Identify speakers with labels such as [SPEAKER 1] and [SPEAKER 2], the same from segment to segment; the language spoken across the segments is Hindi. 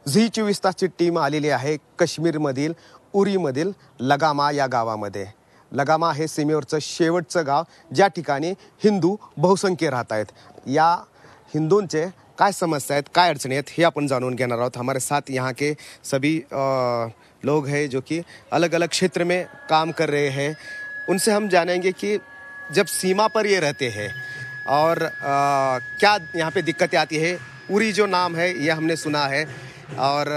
[SPEAKER 1] झी 24 तासची टीम आलेली आहे काश्मीरमधील उरीमधील लगामा या गावामध्ये। लगामा हे सीमेवरचं शेवटचं गाव ज्या ठिकाणी हिंदू बहुसंख्य राहत आहेत। या हिंदूंचे काय समस्या आहेत, काय अड़चने हैं, ये अपन जान घेना आहोत। हमारे साथ यहाँ के सभी लोग हैं जो कि अलग अलग क्षेत्र में काम कर रहे हैं। उनसे हम जानेंगे कि जब सीमा पर ये रहते हैं और क्या यहाँ पे दिक्कतें आती है। उरी जो नाम है ये हमने सुना है और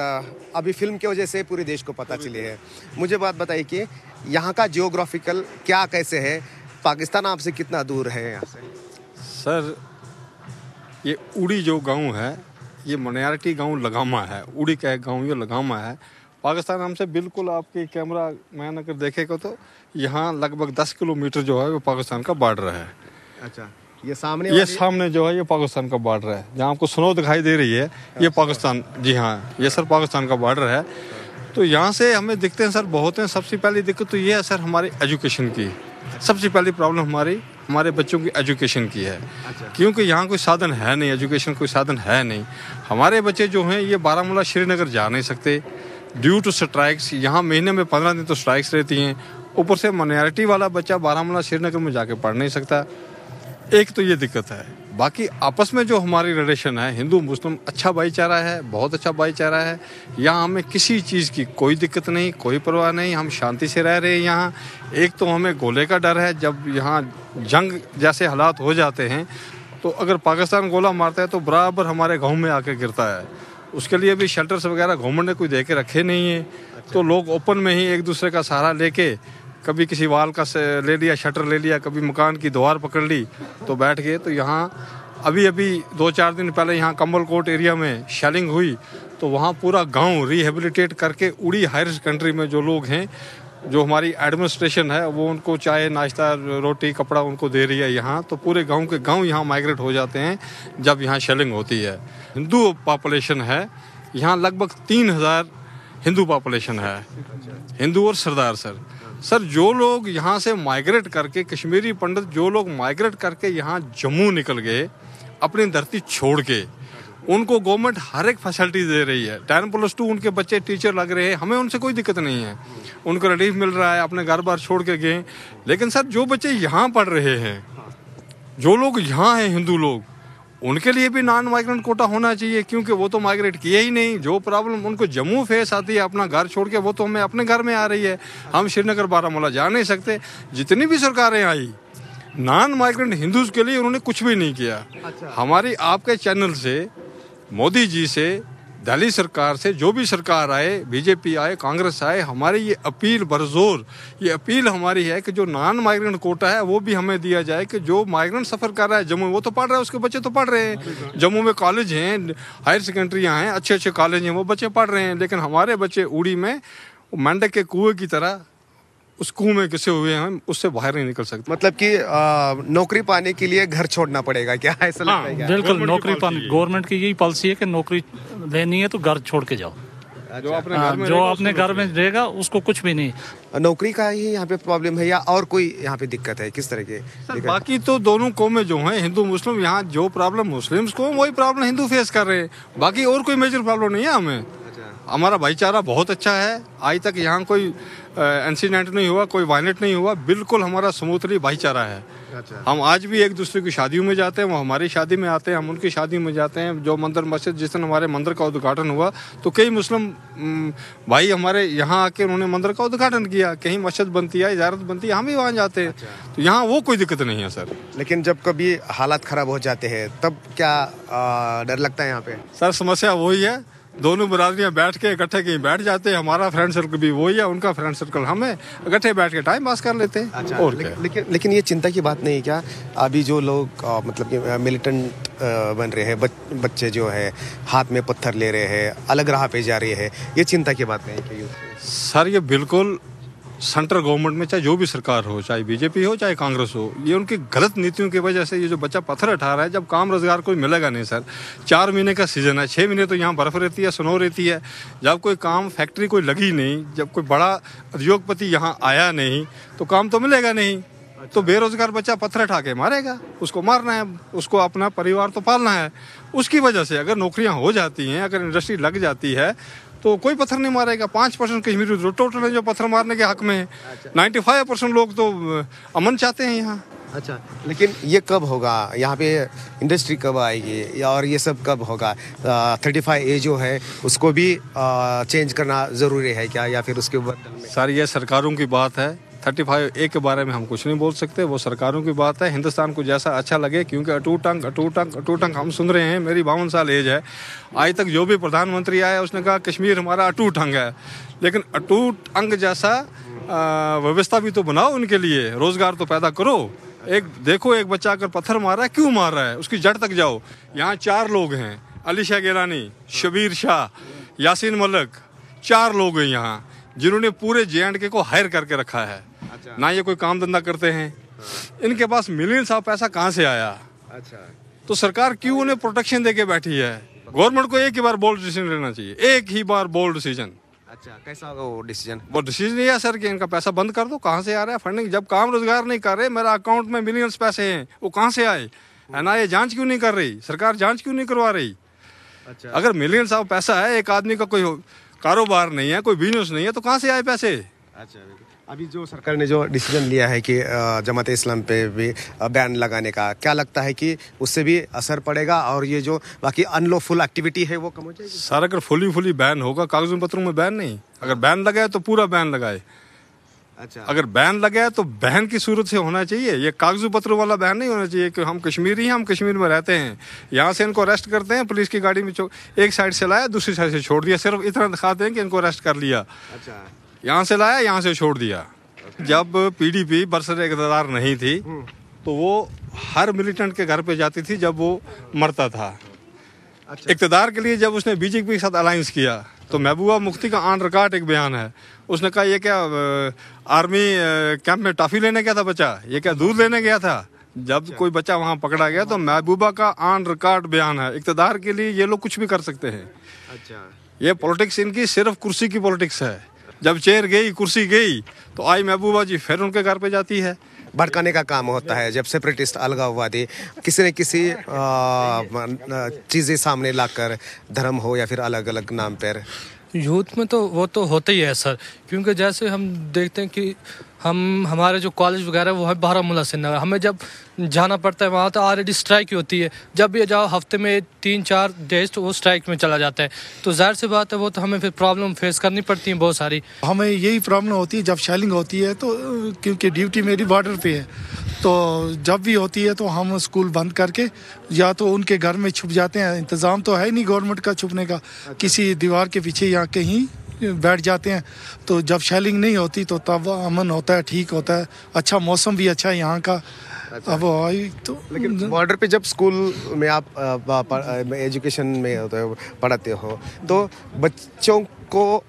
[SPEAKER 1] अभी फिल्म की वजह से पूरे देश को पता चली है। मुझे बात बताइए कि यहाँ का जियोग्राफिकल क्या कैसे है, पाकिस्तान आपसे कितना दूर है यहाँ से?
[SPEAKER 2] सर ये उड़ी जो गांव है ये माइनॉरिटी गांव लगामा है। उड़ी का एक गांव ये लगामा है। पाकिस्तान हमसे बिल्कुल आपके कैमरा मैन अगर देखेगा तो यहाँ लगभग 10 किलोमीटर जो है वो पाकिस्तान का बॉर्डर है।
[SPEAKER 1] अच्छा, ये सामने
[SPEAKER 2] जो है ये पाकिस्तान का बॉर्डर है। जहाँ आपको स्नो दिखाई दे रही है ये पाकिस्तान, जी हाँ ये सर पाकिस्तान का बॉर्डर है। तो यहाँ से हमें दिखते हैं सर बहुत हैं। सबसे पहली दिक्कत तो ये है सर हमारी एजुकेशन की। सबसे पहली प्रॉब्लम हमारे बच्चों की एजुकेशन की है। क्योंकि यहाँ कोई साधन है नहीं, एजुकेशन कोई साधन है नहीं। हमारे बच्चे जो हैं ये बारामूला श्रीनगर जा नहीं सकते ड्यू टू स्ट्राइक्स। यहाँ महीने में 15 दिन तो स्ट्राइक्स रहती हैं। ऊपर से माइनॉरिटी वाला बच्चा बारामूला श्रीनगर में जाके पढ़ नहीं सकता। एक तो ये दिक्कत है। बाकी आपस में जो हमारी रिलेशन है हिंदू मुस्लिम अच्छा भाईचारा है, बहुत अच्छा भाईचारा है। यहाँ हमें किसी चीज़ की कोई दिक्कत नहीं, कोई परवाह नहीं। हम शांति से रह रहे हैं यहाँ। एक तो हमें गोले का डर है, जब यहाँ जंग जैसे हालात हो जाते हैं तो अगर पाकिस्तान गोला मारता है तो बराबर हमारे गाँव में आके गिरता है। उसके लिए भी शेल्टर्स वगैरह गवर्नमेंट ने कोई दे के रखे नहीं है। तो लोग ओपन में ही एक दूसरे का सहारा लेके कभी किसी वाल का ले लिया, शटर ले लिया, कभी मकान की दीवार पकड़ ली तो बैठ गए। तो यहाँ अभी 2-4 दिन पहले यहाँ कम्बलकोट एरिया में शेलिंग हुई तो वहाँ पूरा गांव रिहेबिलिटेट करके उड़ी हायर सेकेंडरी में जो लोग हैं, जो हमारी एडमिनिस्ट्रेशन है वो उनको चाय नाश्ता रोटी कपड़ा उनको दे रही है यहाँ। तो पूरे गांव के गांव यहाँ माइग्रेट हो जाते हैं जब यहाँ शेलिंग होती है। हिंदू पॉपुलेशन है यहाँ लगभग 3000 हिंदू पॉपुलेशन है, हिंदू और सरदार। सर जो लोग यहाँ से माइग्रेट करके कश्मीरी पंडित जो लोग माइग्रेट करके यहाँ जम्मू निकल गए अपनी धरती छोड़ के, उनको गवर्नमेंट हर एक फैसिलिटी दे रही है। 10+2 उनके बच्चे टीचर लग रहे हैं, हमें उनसे कोई दिक्कत नहीं है। उनको रिलीफ मिल रहा है, अपने घर बार छोड़ के गए। लेकिन सर जो बच्चे यहाँ पढ़ रहे हैं, जो लोग यहाँ हैं हिंदू लोग, उनके लिए भी नॉन माइग्रेंट कोटा होना चाहिए। क्योंकि वो तो माइग्रेट किए ही नहीं। जो प्रॉब्लम उनको जम्मू फेस आती है अपना घर छोड़ के, वो तो हमें अपने घर में आ रही है। हम श्रीनगर बारामूला जा नहीं सकते। जितनी भी सरकारें आई नॉन माइग्रेंट हिंदूज के लिए उन्होंने कुछ भी नहीं किया। हमारी आपके चैनल से, मोदी जी से, दिल्ली सरकार से, जो भी सरकार आए, बीजेपी आए, कांग्रेस आए, हमारी ये अपील बरजोर ये अपील हमारी है कि जो नॉन माइग्रेंट कोटा है वो भी हमें दिया जाए। कि जो माइग्रेंट सफ़र कर रहा है जम्मू, वो तो पढ़ रहा है, उसके बच्चे तो पढ़ रहे हैं। जम्मू में कॉलेज हैं, हायर सेकेंडरियाँ हैं, अच्छे अच्छे कॉलेज हैं, वो बच्चे पढ़ रहे हैं। लेकिन हमारे बच्चे उड़ी में मेंढक के कुएं की तरह उस कुएं में घिसे हुए हैं, उससे बाहर नहीं निकल सकते।
[SPEAKER 1] मतलब कि नौकरी पाने के लिए घर छोड़ना पड़ेगा क्या, ऐसा लगता है क्या?
[SPEAKER 3] बिल्कुल, नौकरी पाने गवर्नमेंट की यही पॉलिसी है कि नौकरी लेनी है तो घर छोड़ के जाओ।
[SPEAKER 2] जो अपने
[SPEAKER 3] घर में रहेगा उसको कुछ भी नहीं।
[SPEAKER 1] नौकरी का ही यहाँ पे प्रॉब्लम है या और कोई यहाँ पे दिक्कत है, किस तरह के?
[SPEAKER 2] बाकी तो दोनों कौमें जो हैं हिंदू मुस्लिम, यहाँ जो प्रॉब्लम मुस्लिम्स को वही प्रॉब्लम हिंदू फेस कर रहे हैं। बाकी और कोई मेजर प्रॉब्लम नहीं है हमें। हमारा भाईचारा बहुत अच्छा है। आज तक यहाँ कोई इंसिडेंट नहीं हुआ, कोई वायलेंट नहीं हुआ। बिल्कुल हमारा स्मूथली भाईचारा है। हम आज भी एक दूसरे की शादियों में जाते हैं, वो हमारी शादी में आते हैं, हम उनकी शादी में जाते हैं। जो मंदिर मस्जिद, जिस दिन हमारे मंदिर का उद्घाटन हुआ तो कई मुस्लिम भाई हमारे यहाँ आके उन्होंने मंदिर का उद्घाटन किया। कहीं मस्जिद बनती है, इजारत बनती है, हम भी वहाँ जाते हैं। तो यहाँ वो कोई दिक्कत नहीं है सर।
[SPEAKER 1] लेकिन जब कभी हालात खराब हो जाते हैं तब क्या डर लगता है यहाँ पे?
[SPEAKER 2] सर समस्या वही है, दोनों बरादरियां बैठ के इकट्ठे कहीं बैठ जाते हैं। हमारा फ्रेंड सर्कल भी वही है, उनका फ्रेंड सर्कल, हमें इकट्ठे बैठ के टाइम पास कर लेते हैं।
[SPEAKER 1] अच्छा, और लेकिन ये चिंता की बात नहीं क्या? अभी जो लोग मतलब कि मिलिटेंट बन रहे हैं, बच्चे जो है हाथ में पत्थर ले रहे हैं, अलग राह पे जा रहे हैं, ये चिंता की बात नहीं क्या?
[SPEAKER 2] सर ये बिल्कुल सेंट्रल गवर्नमेंट में चाहे जो भी सरकार हो, चाहे बीजेपी हो चाहे कांग्रेस हो, ये उनकी गलत नीतियों की वजह से ये जो बच्चा पत्थर उठा रहा है। जब काम रोजगार कोई मिलेगा नहीं सर। 4 महीने का सीजन है, 6 महीने तो यहाँ बर्फ रहती है, स्नो रहती है। जब कोई काम फैक्ट्री कोई लगी नहीं, जब कोई बड़ा उद्योगपति यहाँ आया नहीं तो काम तो मिलेगा नहीं। तो बेरोजगार बच्चा पत्थर उठा के मारेगा, उसको मारना है, उसको अपना परिवार तो पालना है। उसकी वजह से अगर नौकरियां हो जाती हैं, अगर इंडस्ट्री लग जाती है, तो कोई पत्थर नहीं मारेगा। 5% कश्मीरी टोटल है जो पत्थर मारने के हक में है। 95% लोग तो अमन चाहते हैं यहाँ।
[SPEAKER 1] अच्छा, लेकिन ये कब होगा, यहाँ पे इंडस्ट्री कब आएगी और ये सब कब होगा? 35 ए जो है उसको भी चेंज करना ज़रूरी है क्या, या फिर उसके बदल में?
[SPEAKER 2] सर ये सरकारों की बात है। 35 ए के बारे में हम कुछ नहीं बोल सकते, वो सरकारों की बात है। हिंदुस्तान को जैसा अच्छा लगे, क्योंकि अटूट अंग हम सुन रहे हैं। मेरी 52 साल एज है, आज तक जो भी प्रधानमंत्री आया उसने कहा कश्मीर हमारा अटूट अंग है, लेकिन अटूट अंग जैसा व्यवस्था भी तो बनाओ उनके लिए, रोजगार तो पैदा करो। एक देखो, एक बच्चा अगर पत्थर मार रहा है, क्यों मार रहा है, उसकी जड़ तक जाओ। यहाँ 4 लोग हैं, अली शाह गिलानी, शबीर शाह, यासीन मलिक, 4 लोग हैं यहाँ जिन्होंने पूरे JNK को हायर करके रखा है। अच्छा। ना ये कोई काम धंधा करते हैं, इनके पास मिलियंस ऑफ पैसा कहाँ से आया? अच्छा। तो सरकार क्यों उन्हें प्रोटेक्शन दे के बैठी है? गवर्नमेंट को एक ही बार बोल्ड डिसीजन लेना चाहिए, एक ही बार बोल्ड डिसीजन।
[SPEAKER 1] अच्छा, कैसा होगा वो डिसीजन?
[SPEAKER 2] वो डिसीजन ये है सर कि इनका पैसा बंद कर दो। कहाँ से आ रहा है फंडिंग? जब काम रोजगार नहीं कर रहे, मेरा अकाउंट में मिलियंस पैसे हैं, वो कहाँ से आए? NIA जांच क्यों नहीं कर रही? सरकार जांच क्यों नहीं करवा रही? अच्छा। अगर मिलियंस ऑफ पैसा है, एक आदमी का कोई कारोबार नहीं है, कोई बिजनेस नहीं है, तो कहाँ से आए पैसे? अच्छा,
[SPEAKER 1] अभी जो सरकार ने जो डिसीजन लिया है कि जमात इस्लाम पे भी बैन लगाने का, क्या लगता है कि उससे भी असर पड़ेगा और ये जो बाकी अनलॉफुल एक्टिविटी है वो कम हो जाएगी?
[SPEAKER 2] सर अगर फुली बैन होगा, कागजों पत्रों में बैन नहीं, अगर बैन लगाए तो पूरा बैन लगाए। अच्छा। अगर बैन लगाए तो बैन की सूरत से होना चाहिए, ये कागजों पत्रों वाला बैन नहीं होना चाहिए कि हम कश्मीरी हैं, हम कश्मीर में रहते हैं, यहाँ से इनको अरेस्ट करते हैं, पुलिस की गाड़ी में एक साइड से लाया, दूसरी साइड से छोड़ दिया, सिर्फ इतना दिखाते हैं कि इनको अरेस्ट कर लिया। अच्छा। यहाँ से लाया, यहाँ से छोड़ दिया। जब PDP बरसरे इक़्तिदार नहीं थी तो वो हर मिलिटेंट के घर पे जाती थी जब वो मरता था। अच्छा। इक़्तिदार के लिए जब उसने BJP के साथ अलायंस किया तो महबूबा मुफ्ती का ऑन रिकॉर्ड एक बयान है, उसने कहा ये क्या आर्मी कैंप में टॉफी लेने गया था बच्चा, ये क्या दूध लेने गया था? जब अच्छा। कोई बच्चा वहाँ पकड़ा गया तो महबूबा का ऑन रिकॉर्ड बयान है, इक़्तिदार के लिए ये लोग कुछ भी कर सकते हैं। अच्छा। ये पॉलिटिक्स इनकी सिर्फ कुर्सी की पॉलिटिक्स है। जब चेयर गई, कुर्सी गई, तो आई महबूबा जी फिर उनके घर पे जाती है।
[SPEAKER 1] भड़काने का काम होता है। जब सेपरेटिस्ट अलगाववादी किसी न किसी चीज़ें सामने लाकर, धर्म हो या फिर अलग अलग नाम पर,
[SPEAKER 4] यूथ में तो वो तो होता ही है सर, क्योंकि जैसे हम देखते हैं कि हमारे जो कॉलेज वगैरह वो है बारामूला श्रीनगर, हमें जब जाना पड़ता है वहाँ तो ऑलरेडी स्ट्राइक ही होती है। जब भी जाओ हफ्ते में 3-4 डेज तो वो स्ट्राइक में चला जाता है, तो जाहिर सी बात है वो तो हमें फिर प्रॉब्लम फेस करनी पड़ती है बहुत सारी।
[SPEAKER 5] हमें यही प्रॉब्लम होती है जब शेलिंग होती है, तो क्योंकि ड्यूटी मेरी बॉर्डर पे है, तो जब भी होती है तो हम स्कूल बंद करके या तो उनके घर में छुप जाते हैं। इंतज़ाम तो है नहीं गवर्नमेंट का छुपने का, किसी दीवार के पीछे या कहीं बैठ जाते हैं। तो जब शेलिंग नहीं होती तो तब अमन होता है, ठीक होता है, अच्छा मौसम भी अच्छा है यहाँ का। अच्छा। अब तो
[SPEAKER 1] लेकिन बॉर्डर पे जब स्कूल में आप एजुकेशन में होते हो, पढ़ाते हो, तो बच्चों को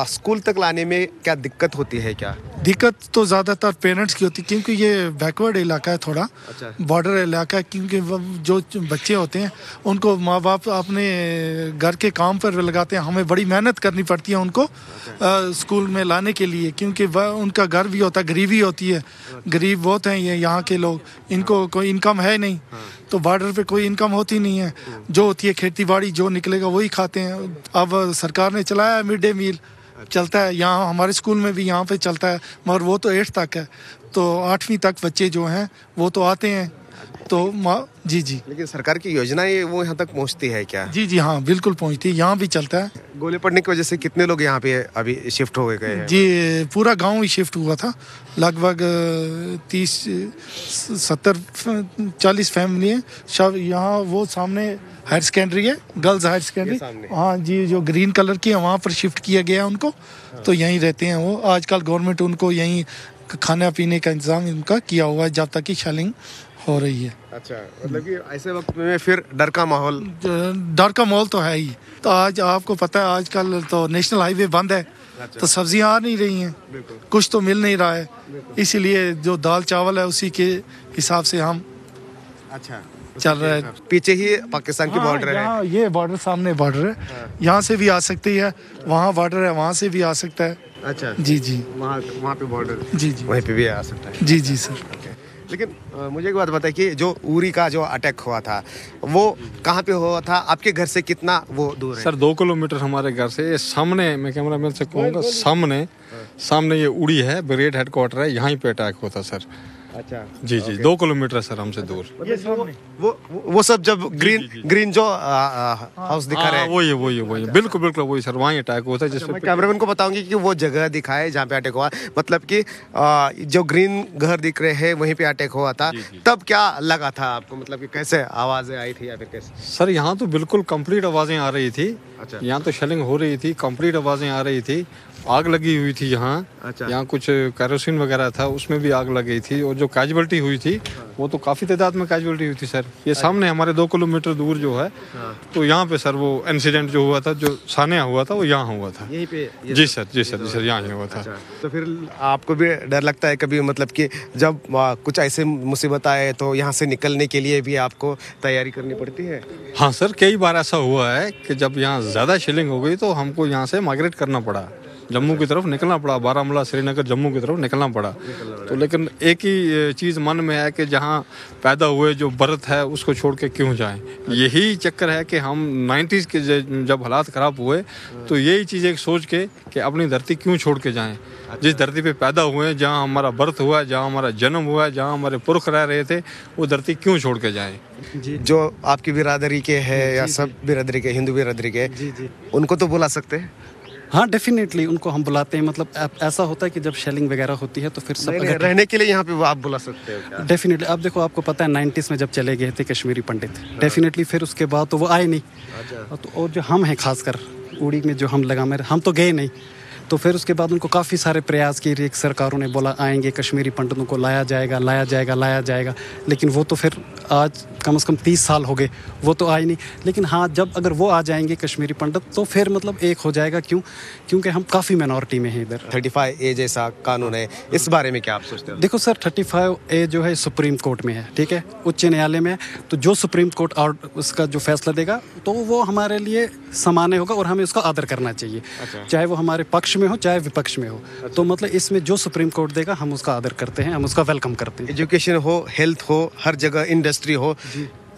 [SPEAKER 1] स्कूल तक लाने में क्या दिक्कत होती है? क्या
[SPEAKER 5] दिक्कत तो ज़्यादातर पेरेंट्स की होती है, क्योंकि ये बैकवर्ड इलाका है थोड़ा। अच्छा। बॉर्डर इलाका है, क्योंकि जो बच्चे होते हैं उनको माँ बाप अपने घर के काम पर लगाते हैं, हमें बड़ी मेहनत करनी पड़ती है उनको। अच्छा। स्कूल में लाने के लिए, क्योंकि उनका घर भी होता है, गरीबी होती है। अच्छा। गरीब बहुत हैं ये यहाँ के लोग, इनको कोई इनकम है नहीं। हाँ। तो बॉर्डर पे कोई इनकम होती नहीं है, जो होती है खेती बाड़ी, जो निकलेगा वही खाते हैं। अब सरकार ने चलाया मिड डे मील, चलता है यहाँ हमारे स्कूल में भी, यहाँ पे चलता है, मगर वो तो 8th तक है, तो 8वीं तक बच्चे जो हैं वो तो आते हैं। तो जी जी,
[SPEAKER 1] लेकिन सरकार की योजनाएं वो यहाँ तक पहुँचती है क्या?
[SPEAKER 5] जी जी हाँ, बिल्कुल पहुँचती है, यहाँ भी चलता है।
[SPEAKER 1] गोले पड़ने की वजह से कितने लोग यहाँ पे अभी शिफ्ट हो गए हैं?
[SPEAKER 5] जी, पूरा गांव ही शिफ्ट हुआ था, लगभग 30-70-40 फैमिली है सब यहाँ। वो सामने हायर सेकेंडरी है, गर्ल्स हायर सेकेंडरी, हाँ जी, जो ग्रीन कलर की है, वहाँ पर शिफ्ट किया गया उनको। हाँ। तो यहीं रहते हैं वो। आजकल गवर्नमेंट उनको यहीं खाना पीने का इंतजाम इनका किया हुआ है जब तक कि शेलिंग हो रही है।
[SPEAKER 1] अच्छा, मतलब कि ऐसे वक्त में फिर डर का माहौल
[SPEAKER 5] तो है ही। तो आज आपको पता है आजकल तो नेशनल हाईवे बंद है। अच्छा। तो सब्जियां आ नहीं रही हैं, कुछ तो मिल नहीं रहा है, इसीलिए जो दाल चावल है उसी के हिसाब से हम अच्छा चल रहा है।
[SPEAKER 1] पीछे ही पाकिस्तान की बॉर्डर है,
[SPEAKER 5] ये बॉर्डर सामने बॉर्डर है। हाँ। यहाँ से भी आ सकती है, वहाँ बॉर्डर है, वहाँ से भी आ सकता है।
[SPEAKER 1] अच्छा जी जी, वहाँ पे बॉर्डर,
[SPEAKER 5] जी जी,
[SPEAKER 1] वहीं पे भी आ सकता है।
[SPEAKER 5] जी जी सर।
[SPEAKER 1] लेकिन मुझे एक बात बताइए कि जो उरी का जो अटैक हुआ था वो कहाँ पे हुआ था, आपके घर से कितना वो दूर है?
[SPEAKER 2] सर 2 किलोमीटर हमारे घर से, ये सामने, मैं कैमरामैन से कहूँगा, सामने ये उड़ी है, ब्रिगेड हेडक्वार्टर है, यहीं पे अटैक हुआ था सर।
[SPEAKER 1] अच्छा
[SPEAKER 2] जी जी 2 किलोमीटर सर हमसे दूर।
[SPEAKER 1] वो सब जब ग्रीन जो हाउस दिखा रहे हैं,
[SPEAKER 2] वही बिल्कुल वही सर, वहीं अटैक हुआ था। जिसमें
[SPEAKER 1] मैं कैमरामैन को बताऊंगी कि वो जगह दिखाए जहाँ पे अटैक हुआ, मतलब कि जो ग्रीन घर दिख रहे हैं वहीं पे अटैक हुआ था। तब क्या लगा था आपको, मतलब कि कैसे आवाजें आई थी या फिर कैसे?
[SPEAKER 2] सर यहाँ तो बिल्कुल कंप्लीट आवाजें आ रही थी।
[SPEAKER 1] अच्छा।
[SPEAKER 2] यहाँ तो शेलिंग हो रही थी, कंप्लीट आवाजें आ रही थी, आग लगी हुई थी यहाँ।
[SPEAKER 1] अच्छा।
[SPEAKER 2] यहाँ कुछ कैरोसिन वगैरह था, उसमें भी आग लग गई थी, और जो कैजुअल्टी हुई थी वो तो काफी तादाद में कैजुअल्टी हुई थी सर। ये सामने हमारे 2 किलोमीटर दूर जो है, तो यहाँ पे सर वो इंसिडेंट जो हुआ था, जो सानिया हुआ था, वो यहाँ हुआ था।
[SPEAKER 1] यहीं पे?
[SPEAKER 2] जी सर यहाँ ही हुआ था।
[SPEAKER 1] अच्छा। तो फिर आपको भी डर लगता है कभी, मतलब कि जब कुछ ऐसे मुसीबत आए तो यहाँ से निकलने के लिए भी आपको तैयारी करनी पड़ती है?
[SPEAKER 2] हाँ सर, कई बार ऐसा हुआ है कि जब यहाँ ज़्यादा शेलिंग हो गई तो हमको यहाँ से माइग्रेट करना पड़ा, जम्मू की तरफ निकलना पड़ा, बारामूला, श्रीनगर, जम्मू की तरफ निकलना पड़ा। तो लेकिन एक ही चीज़ मन में है कि जहाँ पैदा हुए जो बर्थ है उसको छोड़ के क्यों जाएं। यही चक्कर है कि हम 90s के जब हालात ख़राब हुए तो यही चीज़ एक सोच के कि अपनी धरती क्यों छोड़ के जाएं। जिस धरती पे पैदा हुए हैं, जहाँ हमारा बर्थ हुआ है, जहाँ हमारा जन्म हुआ है, जहाँ हमारे पुरख रह रहे थे, वो धरती क्यों छोड़ के जाएं।
[SPEAKER 1] जो आपकी बिरादरी के है या सब बिरादरी के, हिंदू बिरादरी के, उनको तो बुला सकते हैं?
[SPEAKER 6] हाँ डेफिनेटली उनको हम बुलाते हैं। मतलब ऐसा होता है कि जब शेलिंग वगैरह होती है तो फिर सब
[SPEAKER 1] नहीं, रहने के लिए यहाँ पे आप बुला सकते हो क्या?
[SPEAKER 6] डेफिनेटली। अब देखो, आपको पता है 90s में जब चले गए थे कश्मीरी पंडित, डेफिनेटली फिर उसके बाद तो वो आए नहीं। तो और जो हम हैं खासकर उड़ी में जो हम लगा में, हम तो गए नहीं। तो फिर उसके बाद उनको काफ़ी सारे प्रयास किए, सरकारों ने बोला आएंगे कश्मीरी पंडितों को लाया जाएगा, लेकिन वो तो फिर आज कम से कम 30 साल हो गए, वो तो आए नहीं। लेकिन हाँ, जब अगर वो आ जाएंगे कश्मीरी पंडित तो फिर मतलब एक हो जाएगा। क्योंकि हम काफ़ी मिनॉरिटी में हैं इधर।
[SPEAKER 1] 35A जैसा कानून है, इस बारे में क्या आप सोचते हो?
[SPEAKER 6] देखो सर, 35A जो है सुप्रीम कोर्ट में है, ठीक है, उच्च न्यायालय में है। तो जो सुप्रीम कोर्ट और उसका जो फैसला देगा तो वो हमारे लिए सामान्य होगा और हमें उसका आदर करना चाहिए। चाहे वो हमारे पक्ष में हो चाहे विपक्ष में हो। तो मतलब इसमें जो सुप्रीम कोर्ट देगा हम उसका आदर करते हैं, हम उसका वेलकम करते हैं।
[SPEAKER 1] एजुकेशन हो, हेल्थ हो, हर जगह इंडस्ट्री हो,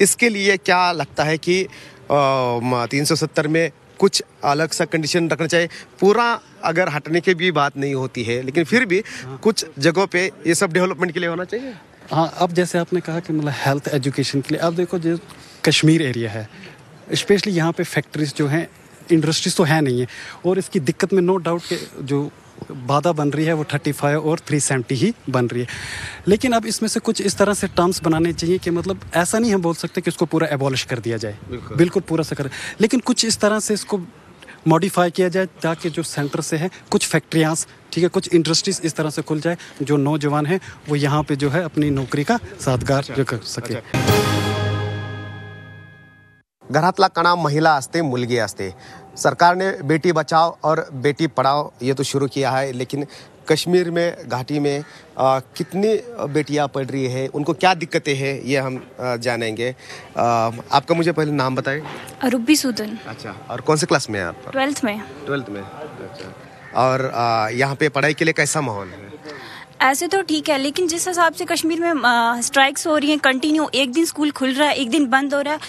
[SPEAKER 1] इसके लिए क्या लगता है कि 370 में कुछ अलग सा कंडीशन रखना चाहिए? पूरा अगर हटने की भी बात नहीं होती है, लेकिन फिर भी कुछ जगहों पे ये सब डेवलपमेंट के लिए होना चाहिए।
[SPEAKER 6] हाँ, अब जैसे आपने कहा कि मतलब हेल्थ एजुकेशन के लिए, अब देखो जो कश्मीर एरिया है, स्पेशली यहाँ पे फैक्ट्रीज जो हैं, इंडस्ट्रीज तो है नहीं है, और इसकी दिक्कत में नो डाउट के जो बाधा बन रही है वो 35 और 370 ही बन रही है। लेकिन अब इसमें से कुछ इस तरह से टर्म्स बनाने चाहिए कि मतलब ऐसा नहीं हम बोल सकते कि इसको पूरा एबॉलिश कर दिया जाए, बिल्कुल पूरा से कर, लेकिन कुछ इस तरह से इसको मॉडिफाई किया जाए ताकि जो सेंटर से है कुछ फैक्ट्रियाँ, ठीक है, कुछ इंडस्ट्रीज इस तरह से खुल जाए, जो नौजवान हैं वो यहाँ पे जो है अपनी नौकरी का साधगार जो कर सके।
[SPEAKER 1] घरातला कणा महिला असते, मुलगी असते। सरकार ने बेटी बचाओ और बेटी पढ़ाओ ये तो शुरू किया है, लेकिन कश्मीर में, घाटी में कितनी बेटियां पढ़ रही है, उनको क्या दिक्कतें हैं, ये हम जानेंगे। आपका मुझे पहले नाम बताएं।
[SPEAKER 7] रुबी सूदन।
[SPEAKER 1] अच्छा, और कौन से क्लास में है आप?
[SPEAKER 7] 12th में।
[SPEAKER 1] 12th में, अच्छा। और यहाँ पे पढ़ाई के लिए कैसा माहौल है?
[SPEAKER 7] ऐसे तो ठीक है, लेकिन जिस हिसाब से कश्मीर में स्ट्राइक्स हो रही हैं कंटिन्यू, एक दिन स्कूल खुल रहा है, एक दिन बंद हो रहा है,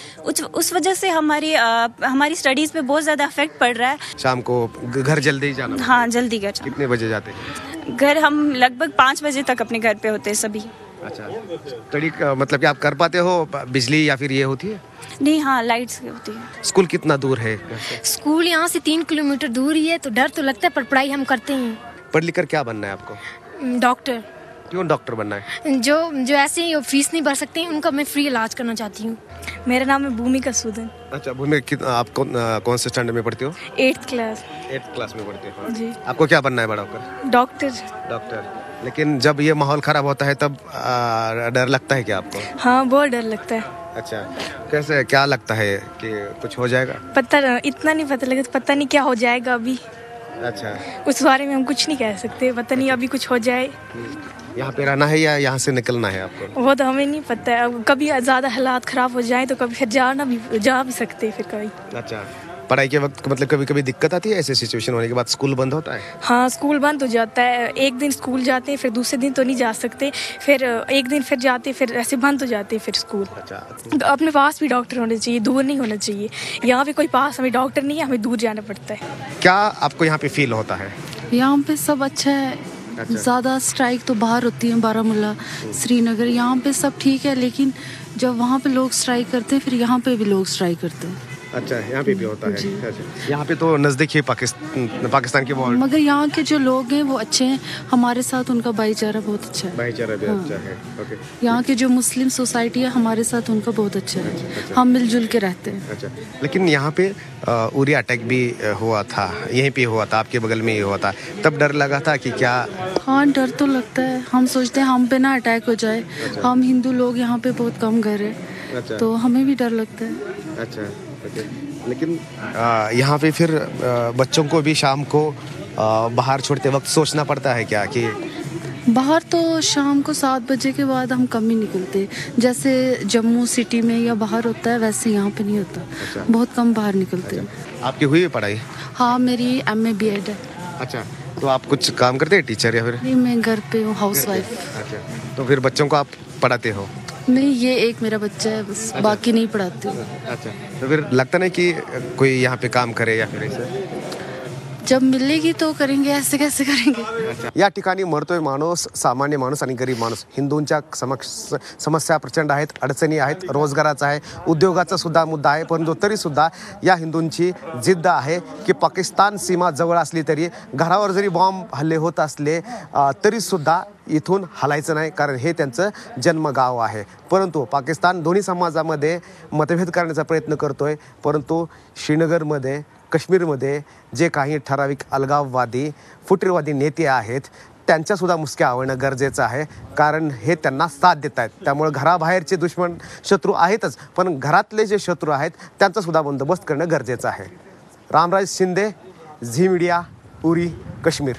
[SPEAKER 7] उस वजह से हमारी स्टडीज पे बहुत ज़्यादा इफेक्ट पड़ रहा है।
[SPEAKER 1] शाम को घर जल्दी जाना?
[SPEAKER 7] हाँ, जल्दी घर जाना।
[SPEAKER 1] कितने बजे जाते हैं
[SPEAKER 7] घर? हम लगभग 5 बजे तक अपने घर पे होते हैं सभी।
[SPEAKER 1] अच्छा, स्टडी मतलब कि आप कर पाते हो? बिजली या फिर ये होती है?
[SPEAKER 7] नहीं, हाँ, लाइट्स होती है।
[SPEAKER 1] स्कूल कितना दूर है?
[SPEAKER 8] स्कूल यहाँ से 3 किलोमीटर दूर ही है, तो डर तो लगता है, पर पढ़ाई हम करते हैं।
[SPEAKER 1] पढ़ लिख कर क्या बनना है आपको?
[SPEAKER 8] डॉक्टर।
[SPEAKER 1] क्यों डॉक्टर बनना है?
[SPEAKER 8] जो ऐसे ही फीस नहीं भर सकते हैं उनका मैं फ्री इलाज करना चाहती हूँ।
[SPEAKER 7] मेरा नाम है भूमिका सूदन।
[SPEAKER 1] अच्छा, भूमिका, आप कौन से स्टैंडर्ड में पढ़ती हो?
[SPEAKER 7] 8th class.
[SPEAKER 1] 8th क्लास में पढ़ती हो
[SPEAKER 7] जी।
[SPEAKER 1] आपको क्या बनना है बड़ा होकर?
[SPEAKER 7] डॉक्टर।
[SPEAKER 1] लेकिन जब ये माहौल खराब होता है तब डर लगता है क्या आपको?
[SPEAKER 7] हाँ, बहुत डर लगता है।
[SPEAKER 1] अच्छा, कैसे, क्या लगता है कि कुछ हो जाएगा?
[SPEAKER 7] इतना नहीं पता लगा, पता नहीं क्या हो जाएगा अभी।
[SPEAKER 1] अच्छा,
[SPEAKER 7] उस बारे में हम कुछ नहीं कह सकते, पता नहीं अभी कुछ हो जाए।
[SPEAKER 1] यहाँ पे रहना है या यहाँ से निकलना है आपको?
[SPEAKER 7] वो तो हमें नहीं पता है। अब कभी ज़्यादा हालात ख़राब हो जाए तो कभी फिर जा भी सकते हैं फिर कभी।
[SPEAKER 1] अच्छा, पढ़ाई के वक्त मतलब कभी कभी दिक्कत आती है ऐसे सिचुएशन होने के बाद, स्कूल बंद होता है?
[SPEAKER 9] हाँ, स्कूल बंद हो जाता है। एक दिन स्कूल जाते हैं, फिर दूसरे दिन तो नहीं जा सकते, फिर एक दिन फिर जाते, फिर ऐसे बंद हो जाते हैं फिर स्कूल।
[SPEAKER 1] अच्छा।
[SPEAKER 9] अपने पास भी डॉक्टर होने चाहिए, दूर नहीं होना चाहिए। यहाँ पे कोई पास हमें डॉक्टर नहीं है, हमें दूर जाना पड़ता है।
[SPEAKER 1] क्या आपको यहाँ पे फील होता है?
[SPEAKER 10] यहाँ पे सब अच्छा है। ज़्यादा स्ट्राइक तो बाहर होती है, बारामूला, श्रीनगर, यहाँ पे सब ठीक है, लेकिन जब वहाँ पे लोग स्ट्राइक करते हैं फिर यहाँ पे भी लोग स्ट्राइक करते हैं।
[SPEAKER 1] अच्छा, यहाँ पे भी होता है। अच्छा। यहाँ पे तो नज़दीक ही पाकिस्तान के बॉर्डर,
[SPEAKER 10] मगर यहाँ के जो लोग हैं वो अच्छे हैं, हमारे साथ उनका भाईचारा बहुत अच्छा है।
[SPEAKER 1] भाईचारा भी अच्छा है। ओके।
[SPEAKER 10] यहाँ के जो मुस्लिम सोसाइटी है हमारे साथ उनका बहुत अच्छा है।
[SPEAKER 1] अच्छा।
[SPEAKER 10] हम मिलजुल के रहते हैं।
[SPEAKER 1] अच्छा, लेकिन यहाँ पे उरी अटैक भी हुआ था, यहीं पे हुआ था, आपके बगल में ही हुआ था, तब डर लगा था कि क्या?
[SPEAKER 10] हाँ, डर तो लगता है। हम सोचते हैं हम पे ना अटैक हो जाए। हम हिंदू लोग यहाँ पे बहुत कम घर है, तो हमें भी डर लगता है।
[SPEAKER 1] अच्छा, लेकिन यहाँ पे फिर बच्चों को भी शाम को बाहर छोड़ते वक्त सोचना पड़ता है क्या कि?
[SPEAKER 10] बाहर तो शाम को 7 बजे के बाद हम कम ही निकलते, जैसे जम्मू सिटी में या बाहर होता है वैसे यहाँ पे नहीं होता।
[SPEAKER 1] अच्छा।
[SPEAKER 10] बहुत कम बाहर निकलते।
[SPEAKER 1] अच्छा। आपकी हुई है पढ़ाई?
[SPEAKER 10] हाँ, मेरी MA BEd है।
[SPEAKER 1] अच्छा, तो आप कुछ काम करते हैं, टीचर या फिर?
[SPEAKER 10] नहीं, मैं घर पे हूँ, हाउस वाइफ।
[SPEAKER 1] अच्छा, तो फिर बच्चों को आप पढ़ाते हो?
[SPEAKER 10] नहीं, ये एक मेरा बच्चा है बस।
[SPEAKER 1] अच्छा।
[SPEAKER 10] बाकी नहीं पढ़ाती हूँ।
[SPEAKER 1] अच्छा, तो फिर लगता नहीं कि कोई यहाँ पे काम करे या फिर ऐसे?
[SPEAKER 10] जब मिलेगी तो करेंगे, ऐसे कैसे करेंगे?
[SPEAKER 1] या ठिकाणी मरतोय माणूस, सामान्य माणूस आणि गरीब माणूस. हिंदूंच्या समस्या प्रचंड आहेत, अडचणी आहेत, रोजगाराचा आहे, उद्योगाचा सुद्धा मुद्दा आहे, परंतु तरी सुद्धा या हिंदूंची जिद्द आहे की पाकिस्तान सीमा जवळ असली तरी, घरावर जरी बॉम्ब हल्ले होत असले तरी सुद्धा इथून हलायचं नाही, कारण हे त्यांचं जन्मगाव आहे. परंतु पाकिस्तान दोन्ही समाजामध्ये मतभेद करण्याचा प्रयत्न करतोय, परंतु श्रीनगरमध्ये, काश्मीरमध्ये जे काही ठराविक अलगाववादी, फुटीरवादी नेते आहेत त्यांच्यासुद्धा मुसक्या आवळणं गरजेचं आहे, कारण हे त्यांना साथ देत आहेत. त्यामुळे घराबाहेरचे दुश्मन शत्रू आहेतच, पण घरातले जे शत्रू आहेत त्यांचासुद्धा बंदोबस्त करणं गरजेचं आहे. रामराज शिंदे, झी मीडिया, उरी, काश्मीर.